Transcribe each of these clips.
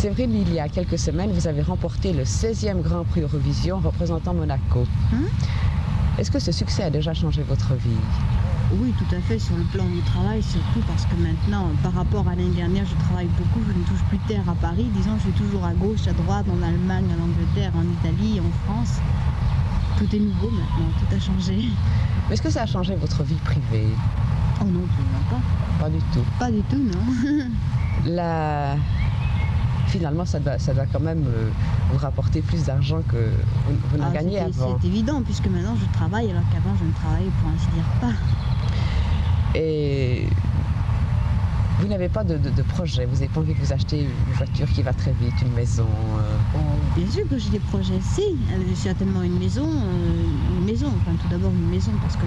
Séverine, il y a quelques semaines, vous avez remporté le 16e Grand Prix Eurovision représentant Monaco. Est-ce que ce succès a déjà changé votre vie? Oui, tout à fait, sur le plan du travail, surtout parce que maintenant, par rapport à l'année dernière, je travaille beaucoup, je ne touche plus terre à Paris. Disons, je suis toujours à gauche, à droite, en Allemagne, en Angleterre, en Italie, en France. Tout est nouveau maintenant, tout a changé. Est-ce que ça a changé votre vie privée? Oh non, absolument pas. Pas du tout. Pas du tout, non. Finalement, ça doit quand même vous rapporter plus d'argent que vous n'en gagnez avant. C'est évident, puisque maintenant je travaille, alors qu'avant je ne travaillais pour ainsi dire pas. Et vous n'avez pas de projet, vous n'avez pas envie de vous acheter une voiture qui va très vite, une maison Oh, bien sûr que j'ai des projets, si. J'ai certainement une maison, enfin tout d'abord une maison, parce que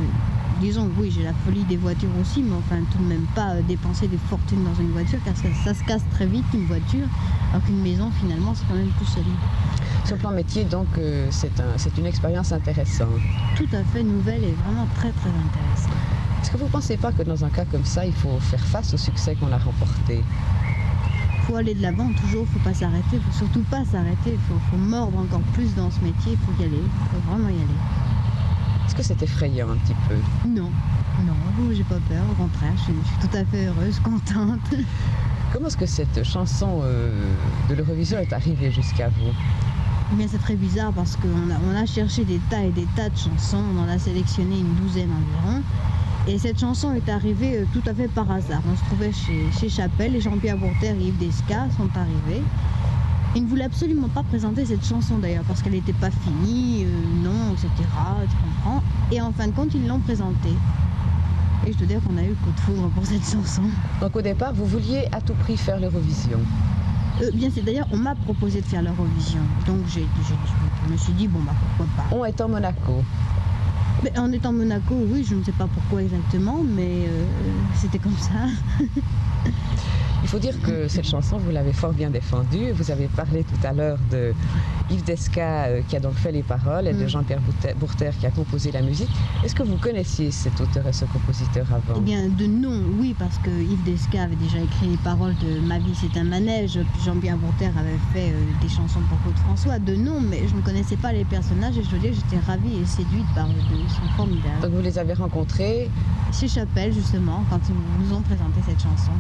disons oui, j'ai la folie des voitures aussi, mais enfin tout de même pas dépenser des fortunes dans une voiture, car ça se casse très vite une voiture, alors qu'une maison finalement c'est quand même plus solide. Sur le plan métier, donc c'est une expérience intéressante. Tout à fait nouvelle et vraiment très très intéressante. Est-ce que vous ne pensez pas que dans un cas comme ça, il faut faire face au succès qu'on a remporté? Il faut aller de l'avant toujours, il ne faut pas s'arrêter, il ne faut surtout pas s'arrêter, il faut mordre encore plus dans ce métier, il faut y aller, il faut vraiment y aller. Est-ce que c'est effrayant un petit peu? Non, j'ai pas peur, au contraire, je suis tout à fait heureuse, contente. Comment est-ce que cette chanson de l'Eurovision est arrivée jusqu'à vous? Eh bien, c'est très bizarre parce qu'on a cherché des tas et des tas de chansons, on en a sélectionné une douzaine environ. Et cette chanson est arrivée tout à fait par hasard. On se trouvait chez Chapelle et Jean-Pierre Bourter et Yves Desca sont arrivés. Ils ne voulaient absolument pas présenter cette chanson d'ailleurs parce qu'elle n'était pas finie, non, etc. Tu comprends. Et en fin de compte, ils l'ont présentée. Et je te dis qu'on a eu coup de foudre pour cette chanson. Donc au départ, vous vouliez à tout prix faire l'Eurovision? Bien, c'est d'ailleurs, on m'a proposé de faire l'Eurovision. Donc je me suis dit, bon bah pourquoi pas. On est en Monaco. Mais en étant Monaco, oui, je ne sais pas pourquoi exactement, mais c'était comme ça. Il faut dire que cette chanson, vous l'avez fort bien défendue. Vous avez parlé tout à l'heure de Yves Desca qui a donc fait les paroles et de Jean-Pierre Bourter qui a composé la musique. Est-ce que vous connaissiez cet auteur et ce compositeur avant? Eh bien, de nom, oui, parce que Yves Desca avait déjà écrit les paroles de Ma vie c'est un manège, puis Jean-Pierre Bourter avait fait des chansons pour Claude François, de nom, mais je ne connaissais pas les personnages et je dois dire que j'étais ravie et séduite par eux, ils sont formidables. Donc vous les avez rencontrés? Chez Chapelle, justement, quand ils nous ont présenté cette chanson.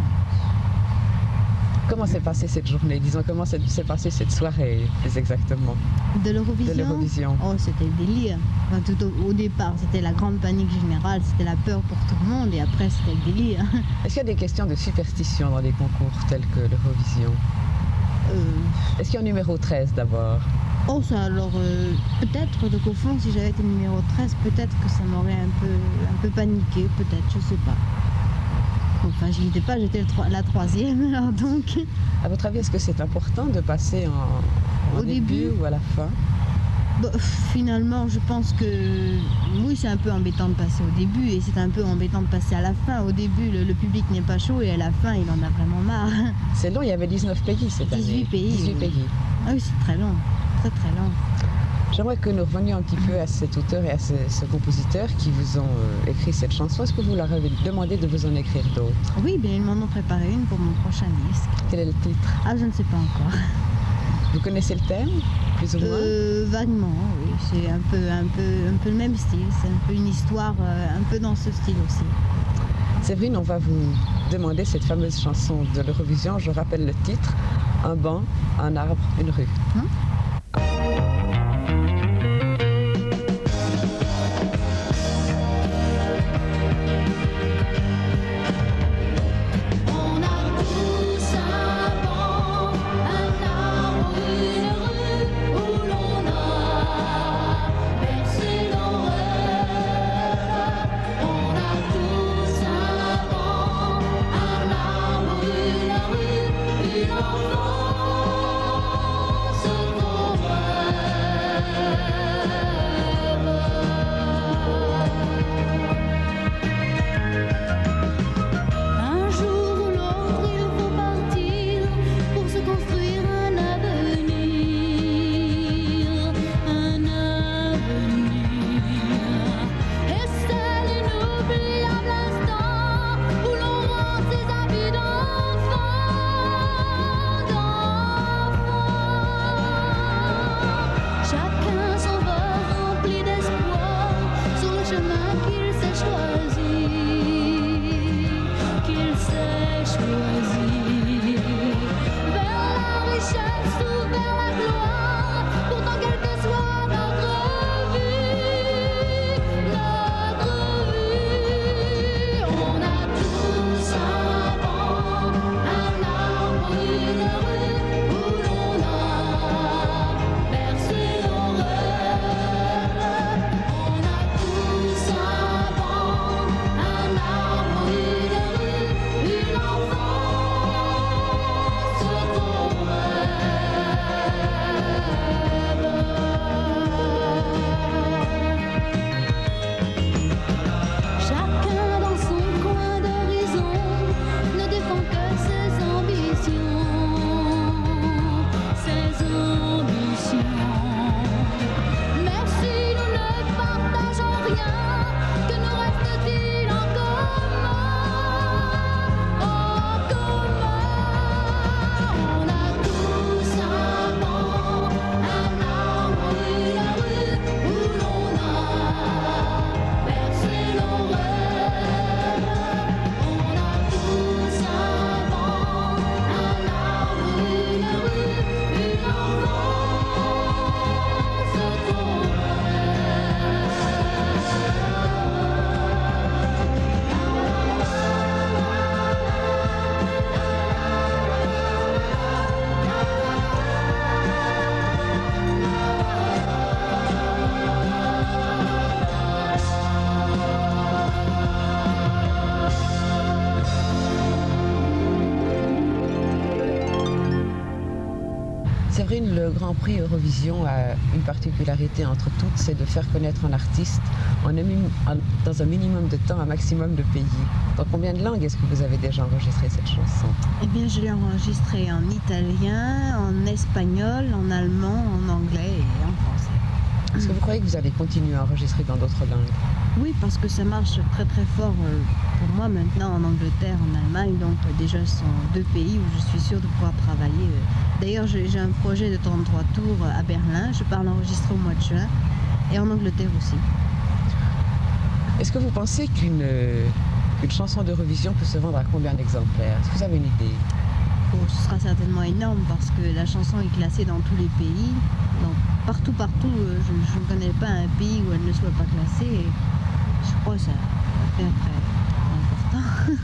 Comment s'est passée cette journée? Disons, comment s'est passée cette soirée, plus exactement? De l'Eurovision? Oh, c'était le délire. Enfin, tout au départ, c'était la grande panique générale, c'était la peur pour tout le monde, et après, c'était le délire. Est-ce qu'il y a des questions de superstition dans les concours tels que l'Eurovision? Est-ce qu'il y a un numéro 13 d'abord? Oh, ça alors, peut-être, donc au fond, si j'avais été numéro 13, peut-être que ça m'aurait un peu paniqué, peut-être, je sais pas. Enfin, j'y étais pas, j'étais la troisième, alors donc... À votre avis, est-ce que c'est important de passer au début ou à la fin? Bon, finalement, je pense que oui, c'est un peu embêtant de passer au début et c'est un peu embêtant de passer à la fin. Au début, le public n'est pas chaud et à la fin, il en a vraiment marre. C'est long, il y avait 19 pays cette année. 18 pays. 18 pays. Ah oui, c'est très long, très très long. J'aimerais que nous revenions un petit peu à cet auteur et à ce compositeur qui vous ont écrit cette chanson. Est-ce que vous leur avez demandé de vous en écrire d'autres? Oui, bien ils m'en ont préparé une pour mon prochain disque. Quel est le titre? Ah, je ne sais pas encore. Vous connaissez le thème, plus ou moins? Vaguement, oui. C'est un peu le même style. C'est un peu une histoire, un peu dans ce style aussi. Séverine, on va vous demander cette fameuse chanson de l'Eurovision. Je rappelle le titre: Un banc, un arbre, une rue. Une enfance Séverine, le Grand Prix Eurovision a une particularité entre toutes, c'est de faire connaître un artiste dans un minimum de temps, un maximum de pays. Dans combien de langues est-ce que vous avez déjà enregistré cette chanson? Eh bien, je l'ai enregistrée en italien, en espagnol, en allemand, en anglais et en français. Est-ce que vous croyez que vous allez continuer à enregistrer dans d'autres langues? Oui, parce que ça marche très très fort pour moi maintenant en Angleterre, en Allemagne. Donc déjà, ce sont deux pays où je suis sûre de pouvoir travailler. D'ailleurs, j'ai un projet de 33 tours à Berlin. Je pars l'enregistrer au mois de juin et en Angleterre aussi. Est-ce que vous pensez qu'une chanson d'Eurovision peut se vendre à combien d'exemplaires? Est-ce que vous avez une idée? Oh, ce sera certainement énorme parce que la chanson est classée dans tous les pays. Donc, partout, je ne connais pas un pays où elle ne soit pas classée. Et je crois que ça va faire très important.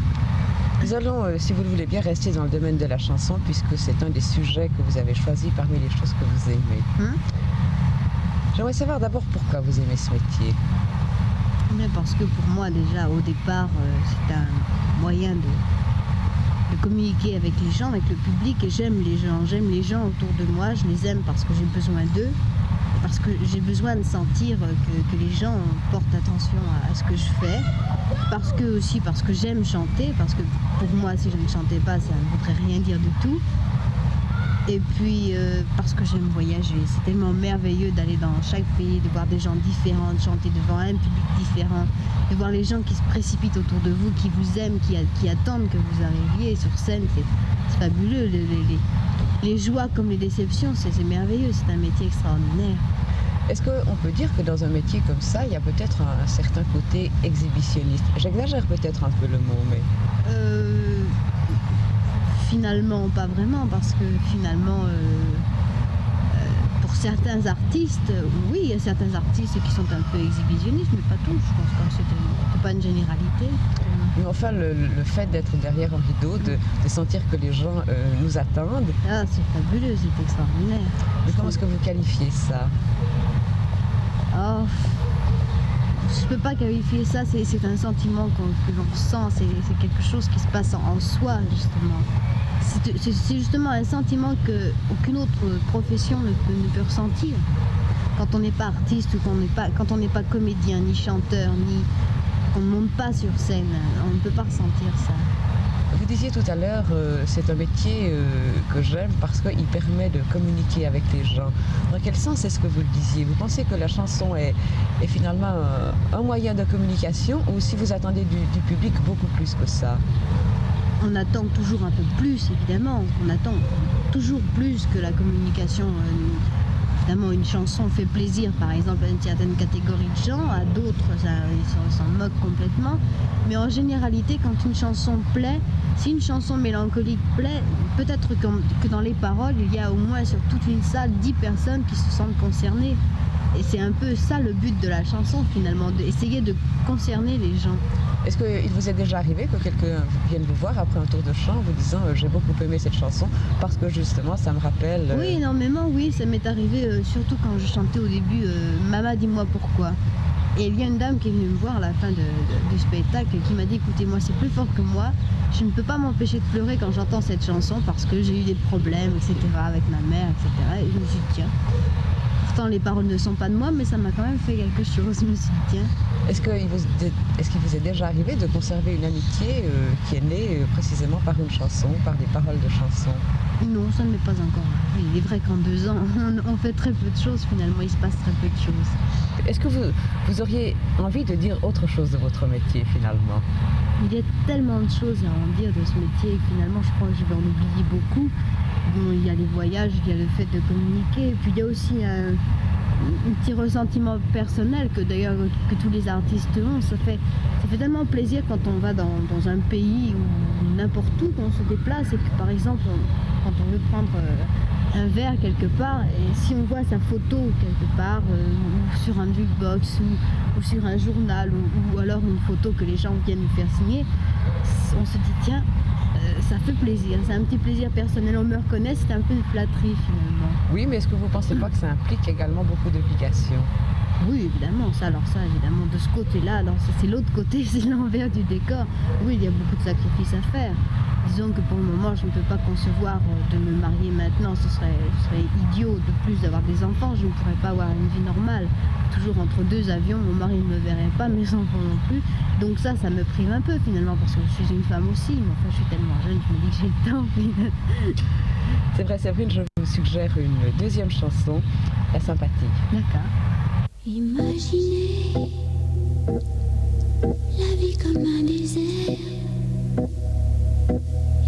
Nous allons, si vous le voulez bien, rester dans le domaine de la chanson puisque c'est un des sujets que vous avez choisi parmi les choses que vous aimez. J'aimerais savoir d'abord pourquoi vous aimez ce métier. Mais parce que pour moi déjà au départ c'est un moyen de communiquer avec les gens, avec le public, et j'aime les gens autour de moi, je les aime parce que j'ai besoin d'eux, parce que j'ai besoin de sentir que les gens portent attention à ce que je fais, parce que j'aime chanter, parce que pour moi si je ne chantais pas ça ne voudrait rien dire du tout. Et puis parce que j'aime voyager, c'est tellement merveilleux d'aller dans chaque pays, de voir des gens différents, de chanter devant un public différent, de voir les gens qui se précipitent autour de vous, qui vous aiment, qui attendent que vous arriviez sur scène, c'est fabuleux. Les joies comme les déceptions, c'est merveilleux, c'est un métier extraordinaire. Est-ce qu'on peut dire que dans un métier comme ça, il y a peut-être un certain côté exhibitionniste? J'exagère peut-être un peu le mot, mais... Finalement, pas vraiment, parce que finalement, pour certains artistes, oui, il y a certains artistes qui sont un peu exhibitionnistes, mais pas tous. Je pense que c'est pas une généralité. Mais enfin, le fait d'être derrière un rideau, de sentir que les gens nous attendent... Ah, c'est fabuleux, c'est extraordinaire. Mais comment est-ce que vous qualifiez ça? Oh, je peux pas qualifier ça, c'est un sentiment que l'on ressent, c'est quelque chose qui se passe en soi, justement. C'est justement un sentiment qu'aucune autre profession ne peut ressentir. Quand on n'est pas artiste ou quand on n'est pas comédien, ni chanteur, ni qu'on ne monte pas sur scène, on ne peut pas ressentir ça. Vous disiez tout à l'heure, c'est un métier que j'aime parce qu'il permet de communiquer avec les gens. Dans quel sens est-ce que vous le disiez? Vous pensez que la chanson est finalement un moyen de communication, ou si vous attendez du public beaucoup plus que ça? On attend toujours un peu plus, évidemment. On attend toujours plus que la communication évidemment, une chanson fait plaisir, par exemple, à une certaine catégorie de gens, à d'autres, ils s'en moquent complètement. Mais en généralité, quand une chanson plaît, si une chanson mélancolique plaît, peut-être que dans les paroles, il y a au moins sur toute une salle 10 personnes qui se sentent concernées. Et c'est un peu ça le but de la chanson, finalement, d'essayer de concerner les gens. Est-ce qu'il vous est déjà arrivé que quelqu'un vienne vous voir après un tour de chant en vous disant j'ai beaucoup aimé cette chanson parce que justement ça me rappelle... Oui, énormément, oui, ça m'est arrivé surtout quand je chantais au début Maman, dis-moi pourquoi. Et il y a une dame qui est venue me voir à la fin du spectacle et qui m'a dit écoutez, moi c'est plus fort que moi, je ne peux pas m'empêcher de pleurer quand j'entends cette chanson parce que j'ai eu des problèmes, etc. avec ma mère, etc. Et je me suis dit tiens, pourtant les paroles ne sont pas de moi, mais ça m'a quand même fait quelque chose, je me suis dit tiens. Est-ce qu'il vous est déjà arrivé de conserver une amitié qui est née précisément par une chanson, par des paroles de chansons? Non, ça ne m'est pas encore arrivé. Il est vrai qu'en 2 ans, on fait très peu de choses finalement, il se passe très peu de choses. Est-ce que vous auriez envie de dire autre chose de votre métier finalement? Il y a tellement de choses à en dire de ce métier que finalement je crois que je vais en oublier beaucoup. Bon, il y a les voyages, il y a le fait de communiquer, et puis il y a aussi un petit ressentiment personnel que d'ailleurs que tous les artistes ont. Ça fait tellement plaisir quand on va dans un pays ou n'importe où qu'on se déplace et que par exemple quand on veut prendre un verre quelque part et si on voit sa photo quelque part ou sur un jukebox ou sur un journal ou alors une photo que les gens viennent nous faire signer, on se dit tiens, ça fait plaisir, c'est un petit plaisir personnel, on me reconnaît, c'est un peu une flatterie finalement. Oui, mais est-ce que vous ne pensez pas que ça implique également beaucoup d'obligations? Oui, évidemment, ça évidemment, de ce côté-là, c'est l'autre côté, c'est l'envers du décor. Oui, il y a beaucoup de sacrifices à faire. Disons que pour le moment, je ne peux pas concevoir de me marier maintenant, ce serait idiot de plus d'avoir des enfants, je ne pourrais pas avoir une vie normale. Toujours entre 2 avions, mon mari ne me verrait pas, mes enfants non plus. Donc ça me prive un peu finalement, parce que je suis une femme aussi, mais enfin je suis tellement jeune, je me dis que j'ai le temps. C'est vrai, Séverine, je vous suggère une deuxième chanson, La Sympathie. D'accord. Imaginez la vie comme un désert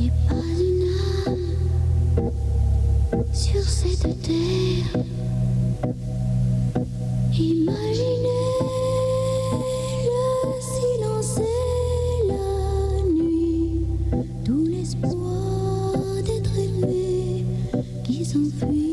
et pas une âme sur cette terre. Imaginez le silence et la nuit, tout l'espoir d'être aimé qui s'enfuit.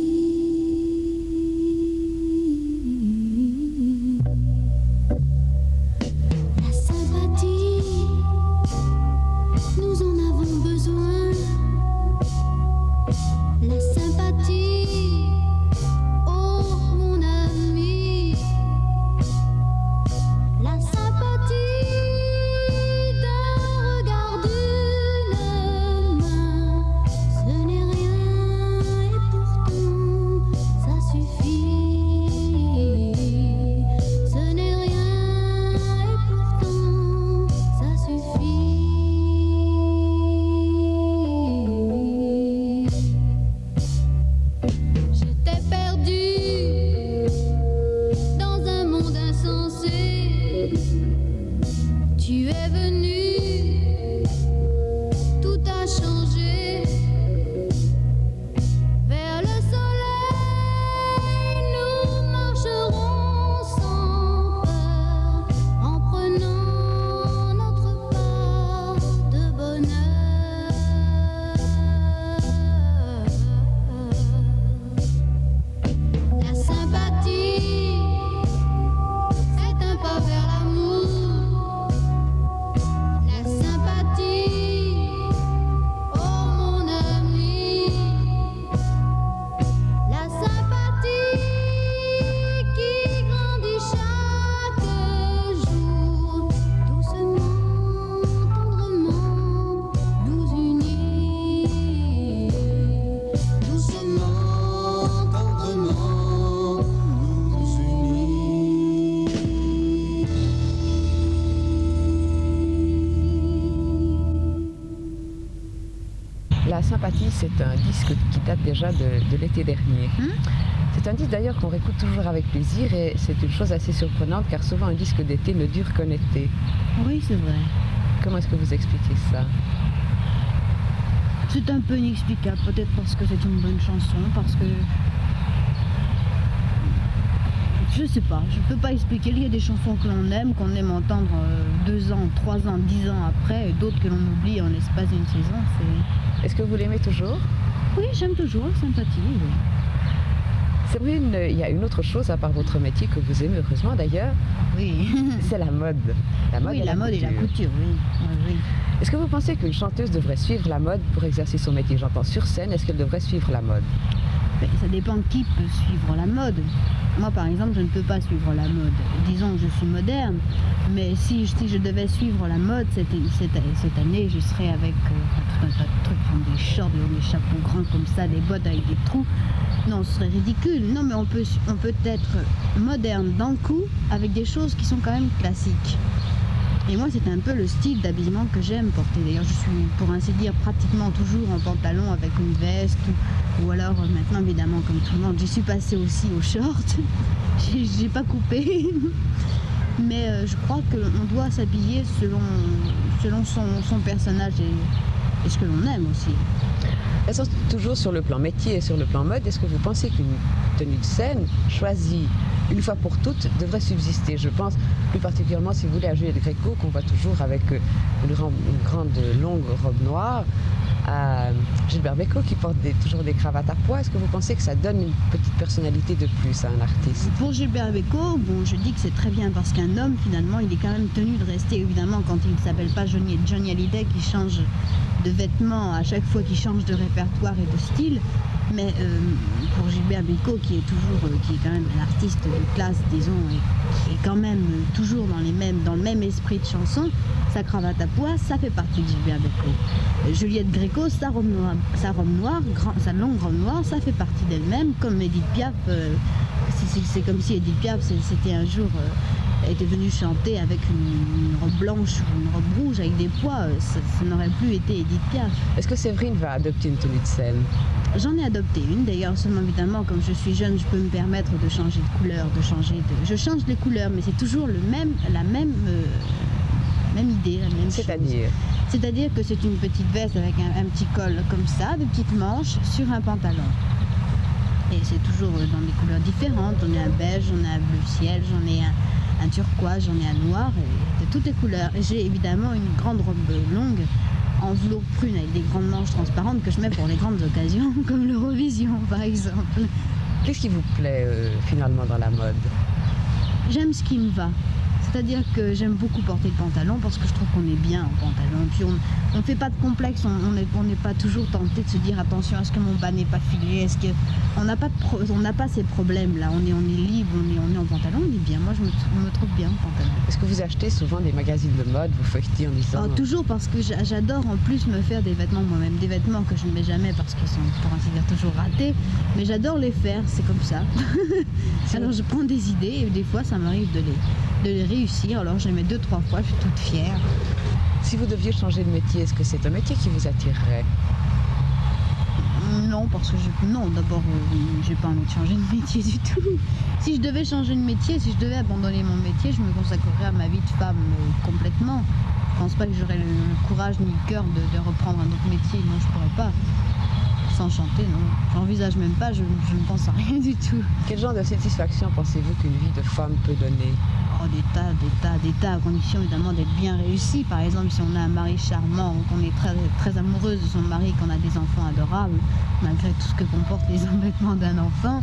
La Sympathie, c'est un disque qui date déjà de l'été dernier. C'est un disque d'ailleurs qu'on réécoute toujours avec plaisir et c'est une chose assez surprenante car souvent un disque d'été ne dure qu'un été. Oui, c'est vrai. Comment est-ce que vous expliquez ça? C'est un peu inexplicable, peut-être parce que c'est une bonne chanson, parce que Je sais pas, je peux pas expliquer. Il y a des chansons que l'on aime entendre 2 ans, 3 ans, 10 ans après, et d'autres que l'on oublie en l'espace d'une saison. Est-ce que vous l'aimez toujours? Oui, j'aime toujours, sympathie. Oui. Séverine, il y a une autre chose à part votre métier que vous aimez, heureusement d'ailleurs, Oui. c'est la mode. Oui, la mode et la couture, oui. Oui, oui. Est-ce que vous pensez qu'une chanteuse devrait suivre la mode pour exercer son métier? J'entends sur scène, est-ce qu'elle devrait suivre la mode? Ben, ça dépend qui peut suivre la mode. Moi, par exemple, je ne peux pas suivre la mode. Disons que je suis moderne, mais si je devais suivre la mode cette année, je serais avec tout un tas de trucs, des shorts, des chapeaux grands comme ça, des bottes avec des trous. Non, ce serait ridicule. Non, mais on peut être moderne d'un coup avec des choses qui sont quand même classiques. Et moi, c'est un peu le style d'habillement que j'aime porter. D'ailleurs, je suis, pour ainsi dire, pratiquement toujours en pantalon avec une veste. Ou alors, maintenant, évidemment, comme tout le monde, j'y suis passée aussi aux shorts. J'ai pas coupé. Mais je crois qu'on doit s'habiller selon son personnage et ce que l'on aime aussi. Toujours sur le plan métier et sur le plan mode, est-ce que vous pensez qu'une tenue de scène choisie une fois pour toutes devrait subsister? Je pense plus particulièrement, si vous voulez, à Juliette Gréco, qu'on voit toujours avec une grande longue robe noire, à Gilbert Bécaud qui porte toujours des cravates à pois. Est-ce que vous pensez que ça donne une petite personnalité de plus à un artiste? Pour Gilbert Bécaud, bon, je dis que c'est très bien parce qu'un homme, finalement, il est quand même tenu de rester, évidemment, quand il ne s'appelle pas Johnny Hallyday, qui change de vêtements à chaque fois qu'il change de répertoire et de style. Mais pour Gilbert Bécaud, qui est quand même un artiste de classe, disons, et qui est quand même toujours dans le même esprit de chanson, sa cravate à pois, ça fait partie de Gilbert Bécaud. Juliette Gréco, sa longue robe noire, ça fait partie d'elle-même, comme Edith Piaf. C'est comme si Edith Piaf, c'était un jour, était venue chanter avec une robe blanche ou une robe rouge avec des pois, ça n'aurait plus été Edith Piaf. Est-ce que Séverine va adopter une tenue de scène? J'en ai adopté une, d'ailleurs, seulement évidemment, comme je suis jeune, je peux me permettre de changer de couleur, Je change les couleurs, mais c'est toujours la même idée, la même chose. C'est-à-dire que c'est une petite veste avec un petit col comme ça, des petites manches sur un pantalon. Et c'est toujours dans des couleurs différentes. J'en ai un beige, j'en ai un bleu ciel, j'en ai un turquoise, j'en ai un noir, et de toutes les couleurs. Et j'ai évidemment une grande robe longue en velours prune avec des grandes manches transparentes que je mets pour les grandes occasions, comme l'Eurovision par exemple. Qu'est-ce qui vous plaît finalement dans la mode? J'aime ce qui me va. C'est-à-dire que j'aime beaucoup porter le pantalon parce que je trouve qu'on est bien en pantalon. Puis on ne fait pas de complexe, on n'est pas toujours tenté de se dire attention, est-ce que mon bas n'est pas filé, est-ce que on n'a pas ces problèmes-là. On est libre, on est en pantalon, on est bien. Moi, je me trouve bien en pantalon. Est-ce que vous achetez souvent des magazines de mode, vous feuilletez en disant... Toujours, parce que j'adore en plus me faire des vêtements moi-même, des vêtements que je ne mets jamais parce qu'ils sont, pour ainsi dire, toujours ratés. Mais j'adore les faire, c'est comme ça. Alors je prends des idées et des fois ça m'arrive de les réussir. Alors je les mets 2-3 fois, je suis toute fière. Si vous deviez changer de métier, est-ce que c'est un métier qui vous attirerait? Non, parce que d'abord, j'ai pas envie de changer de métier du tout. Si je devais changer de métier, si je devais abandonner mon métier, je me consacrerais à ma vie de femme complètement. Je pense pas que j'aurais le courage ni le cœur de reprendre un autre métier. Non, je pourrais pas. Sans chanter, non. J'envisage même pas, je ne pense à rien du tout. Quel genre de satisfaction pensez-vous qu'une vie de femme peut donner? Oh, des tas, à condition évidemment d'être bien réussi. Par exemple, si on a un mari charmant, qu'on est très, très amoureuse de son mari, qu'on a des enfants adorables, malgré tout ce que comportent les embêtements d'un enfant,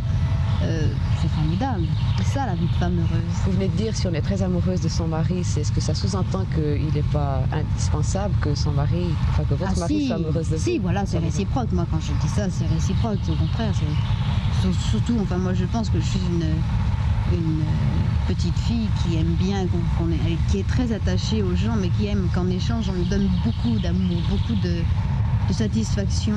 c'est formidable. C'est ça la vie de femme heureuse. Vous venez de dire si on est très amoureuse de son mari, est-ce que ça sous-entend qu'il n'est pas indispensable que son mari, enfin que votre mari soit amoureuse de vous? Si, voilà, c'est réciproque. Moi, quand je dis ça, c'est réciproque. Au contraire, surtout, enfin, moi, je pense que je suis une petite fille qui aime bien, qui est très attachée aux gens, mais qui aime qu'en échange, on lui donne beaucoup d'amour, beaucoup de satisfaction.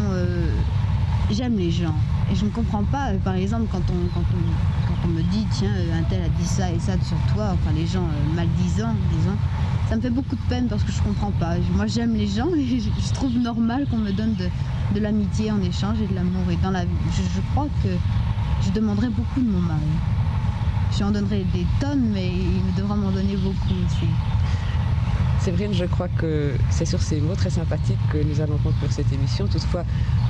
J'aime les gens. Et je ne comprends pas, par exemple, quand on me dit, tiens, un tel a dit ça et ça sur toi, enfin les gens maldisants, disons, ça me fait beaucoup de peine parce que je ne comprends pas. Moi, j'aime les gens et je trouve normal qu'on me donne de l'amitié en échange et de l'amour. Et dans la vie, je crois que je demanderais beaucoup de mon mari. Je lui en donnerais des tonnes, mais il devra m'en donner beaucoup aussi. Séverine, je crois que c'est sur ces mots très sympathiques que nous allons conclure cette émission. Toutefois,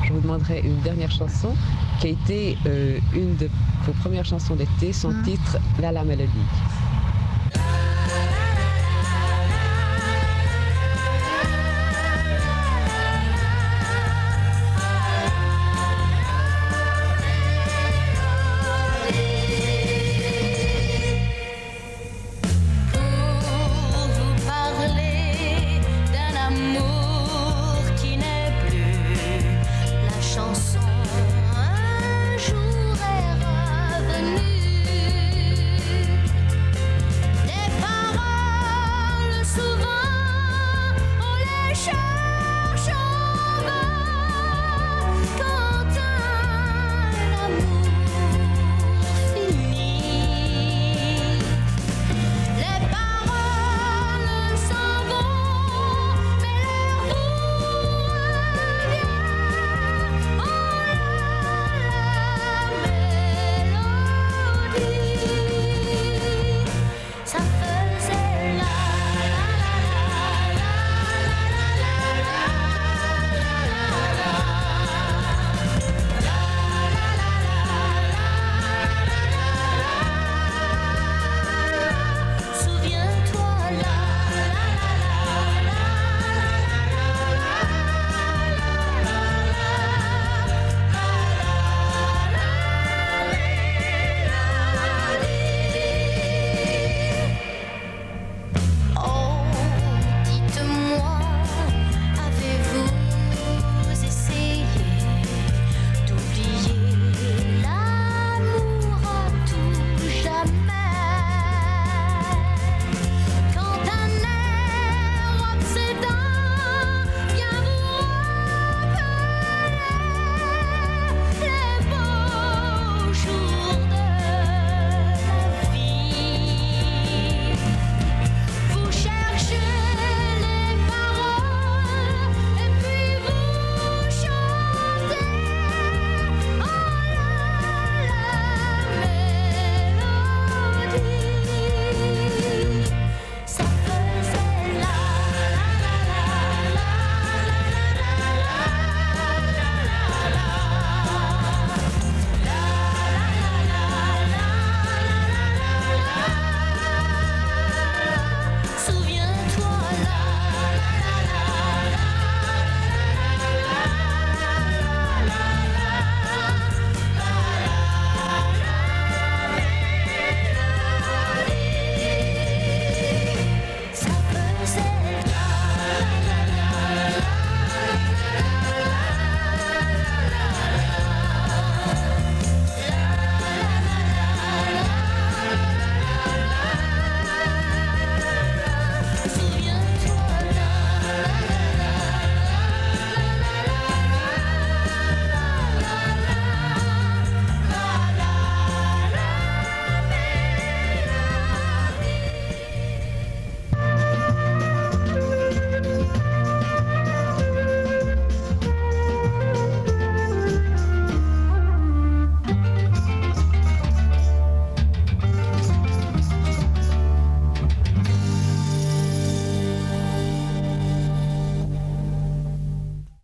je vous demanderai une dernière chanson qui a été une de vos premières chansons d'été, son titre La Mélodie.